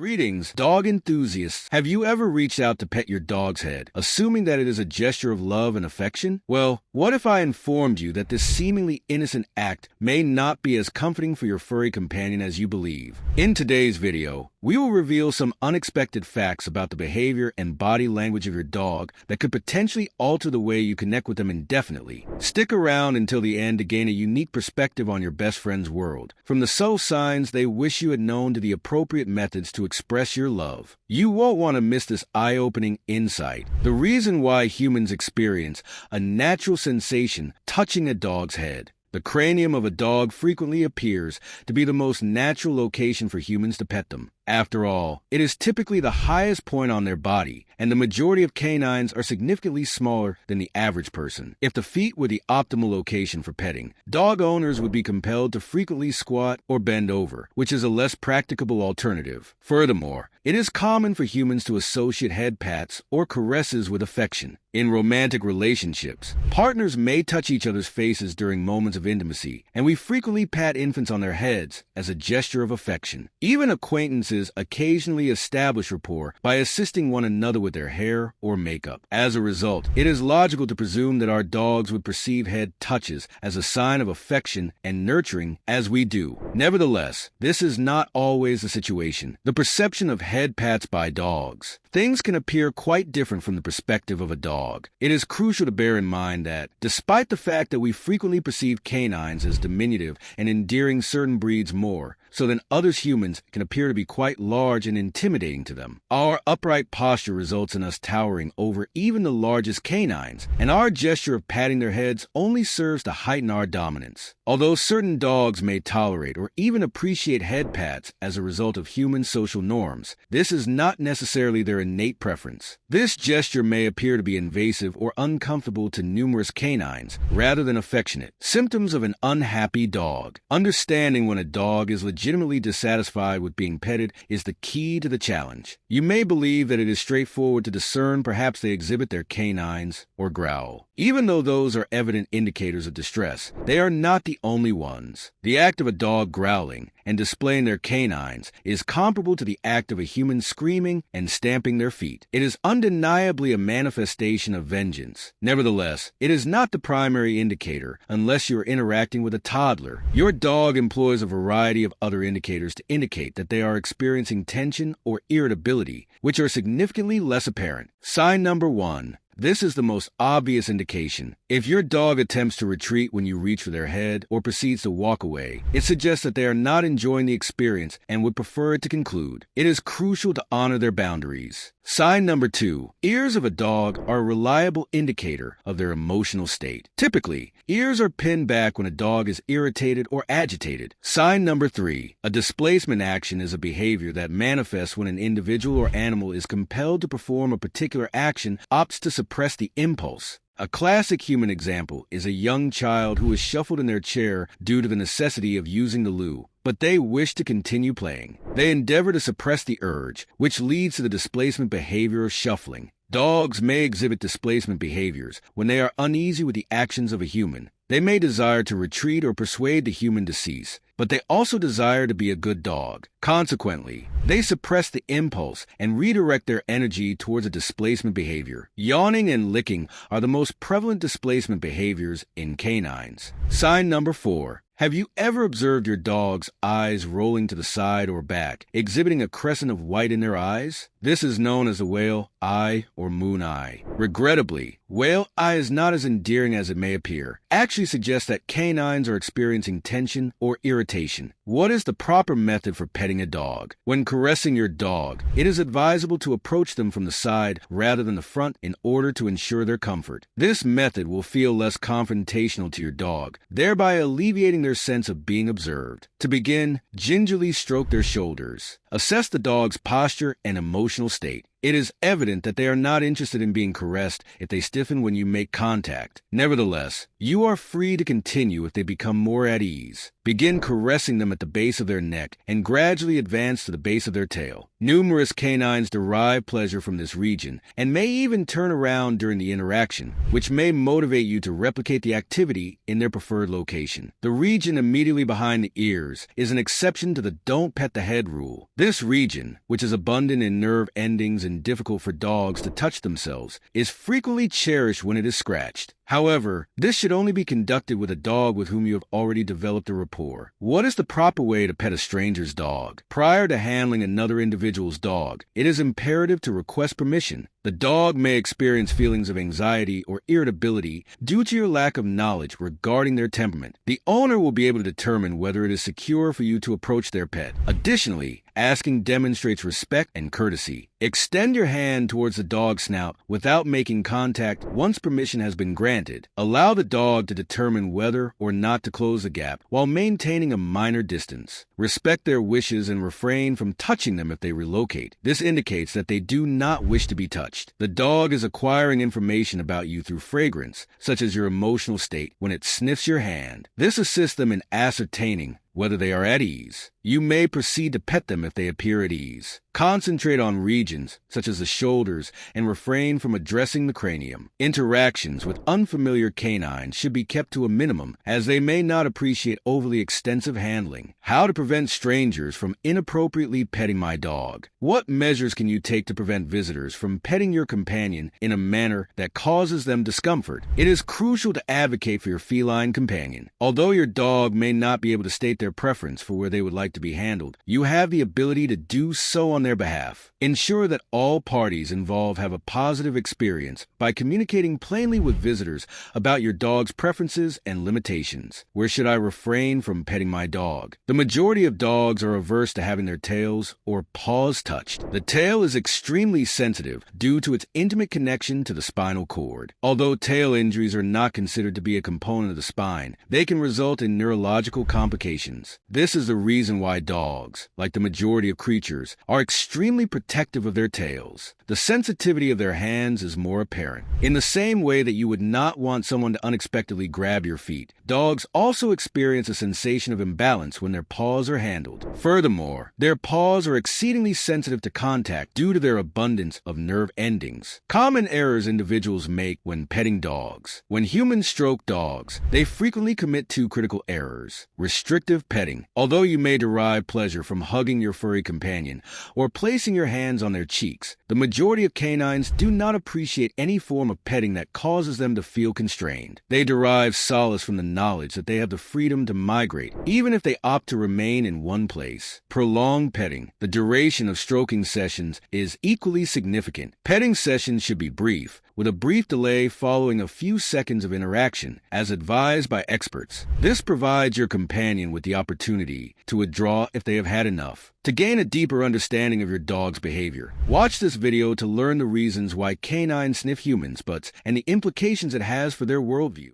Greetings, dog enthusiasts. Have you ever reached out to pet your dog's head, assuming that it is a gesture of love and affection? Well, what if I informed you that this seemingly innocent act may not be as comforting for your furry companion as you believe? In today's video, we will reveal some unexpected facts about the behavior and body language of your dog that could potentially alter the way you connect with them indefinitely. Stick around until the end to gain a unique perspective on your best friend's world, from the subtle signs they wish you had known to the appropriate methods to express your love. You won't want to miss this eye-opening insight. The reason why humans experience a natural sensation touching a dog's head. The cranium of a dog frequently appears to be the most natural location for humans to pet them. After all, it is typically the highest point on their body, and the majority of canines are significantly smaller than the average person. If the feet were the optimal location for petting, dog owners would be compelled to frequently squat or bend over, which is a less practicable alternative. Furthermore, it is common for humans to associate head pats or caresses with affection. In romantic relationships, partners may touch each other's faces during moments of intimacy, and we frequently pat infants on their heads as a gesture of affection. Even acquaintances occasionally establish rapport by assisting one another with their hair or makeup. As a result, it is logical to presume that our dogs would perceive head touches as a sign of affection and nurturing as we do. Nevertheless, this is not always the situation. The perception of head pats by dogs. Things can appear quite different from the perspective of a dog. It is crucial to bear in mind that, despite the fact that we frequently perceive canines as diminutive and endearing certain breeds more, so then others humans can appear to be quite large and intimidating to them. Our upright posture results in us towering over even the largest canines, and our gesture of patting their heads only serves to heighten our dominance. Although certain dogs may tolerate or even appreciate head pats as a result of human social norms, this is not necessarily their innate preference. This gesture may appear to be invasive or uncomfortable to numerous canines, rather than affectionate. Symptoms of an unhappy dog. Understanding when a dog is legitimately dissatisfied with being petted is the key to the challenge. You may believe that it is straightforward to discern perhaps they exhibit their canines or growl. Even though those are evident indicators of distress, they are not the only ones. The act of a dog growling and displaying their canines is comparable to the act of a human screaming and stamping their feet. It is undeniably a manifestation of vengeance. Nevertheless, it is not the primary indicator unless you are interacting with a toddler. Your dog employs a variety of other indicators to indicate that they are experiencing tension or irritability, which are significantly less apparent. Sign number 1. This is the most obvious indication. If your dog attempts to retreat when you reach for their head or proceeds to walk away, it suggests that they are not enjoying the experience and would prefer it to conclude. It is crucial to honor their boundaries. Sign number 2. Ears of a dog are a reliable indicator of their emotional state. Typically, ears are pinned back when a dog is irritated or agitated. Sign number 3. A displacement action is a behavior that manifests when an individual or animal is compelled to perform a particular action, opts to suppress the impulse. A classic human example is a young child who is shuffled in their chair due to the necessity of using the loo, but they wish to continue playing. They endeavor to suppress the urge, which leads to the displacement behavior of shuffling. Dogs may exhibit displacement behaviors when they are uneasy with the actions of a human. They may desire to retreat or persuade the human to cease, but they also desire to be a good dog. Consequently, they suppress the impulse and redirect their energy towards a displacement behavior. Yawning and licking are the most prevalent displacement behaviors in canines. Sign number 4. Have you ever observed your dog's eyes rolling to the side or back, exhibiting a crescent of white in their eyes? This is known as the whale eye or moon eye. Regrettably, whale eye is not as endearing as it may appear. Actually suggests that canines are experiencing tension or irritation. What is the proper method for petting a dog? When caressing your dog, it is advisable to approach them from the side rather than the front in order to ensure their comfort. This method will feel less confrontational to your dog, thereby alleviating their sense of being observed. To begin, gingerly stroke their shoulders. Assess the dog's posture and emotional state. It is evident that they are not interested in being caressed if they stiffen when you make contact. Nevertheless, you are free to continue if they become more at ease. Begin caressing them at the base of their neck and gradually advance to the base of their tail. Numerous canines derive pleasure from this region and may even turn around during the interaction, which may motivate you to replicate the activity in their preferred location. The region immediately behind the ears is an exception to the don't pet the head rule. This region, which is abundant in nerve endings and difficult for dogs to touch themselves, is frequently cherished when it is scratched. However, this should only be conducted with a dog with whom you have already developed a rapport. What is the proper way to pet a stranger's dog? Prior to handling another individual's dog, it is imperative to request permission. The dog may experience feelings of anxiety or irritability due to your lack of knowledge regarding their temperament. The owner will be able to determine whether it is secure for you to approach their pet. Additionally, asking demonstrates respect and courtesy. Extend your hand towards the dog's snout without making contact once permission has been granted. Allow the dog to determine whether or not to close the gap while maintaining a minor distance. Respect their wishes and refrain from touching them if they relocate. This indicates that they do not wish to be touched. The dog is acquiring information about you through fragrance, such as your emotional state, when it sniffs your hand. This assists them in ascertaining whether they are at ease. You may proceed to pet them if they appear at ease. Concentrate on regions, such as the shoulders, and refrain from addressing the cranium. Interactions with unfamiliar canines should be kept to a minimum, as they may not appreciate overly extensive handling. How to prevent strangers from inappropriately petting my dog. What measures can you take to prevent visitors from petting your companion in a manner that causes them discomfort? It is crucial to advocate for your feline companion. Although your dog may not be able to state their preference for where they would like to be handled, you have the ability to do so on their behalf. Ensure that all parties involved have a positive experience by communicating plainly with visitors about your dog's preferences and limitations. Where should I refrain from petting my dog? The majority of dogs are averse to having their tails or paws touched. The tail is extremely sensitive due to its intimate connection to the spinal cord. Although tail injuries are not considered to be a component of the spine, they can result in neurological complications. This is the reason why dogs, like the majority of creatures, are extremely protective of their tails. The sensitivity of their hands is more apparent. In the same way that you would not want someone to unexpectedly grab your feet, dogs also experience a sensation of imbalance when their paws are handled. Furthermore, their paws are exceedingly sensitive to contact due to their abundance of nerve endings. Common errors individuals make when petting dogs. When humans stroke dogs, they frequently commit two critical errors. Restrictive petting. Although you may derive pleasure from hugging your furry companion or placing your hands on their cheeks, the majority of canines do not appreciate any form of petting that causes them to feel constrained. They derive solace from the knowledge that they have the freedom to migrate, even if they opt to remain in one place. Prolonged petting. The duration of stroking sessions is equally significant. Petting sessions should be brief, with a brief delay following a few seconds of interaction, as advised by experts. This provides your companion with the opportunity to withdraw if they have had enough. To gain a deeper understanding of your dog's behavior, watch this video to learn the reasons why canines sniff humans' butts and the implications it has for their worldview.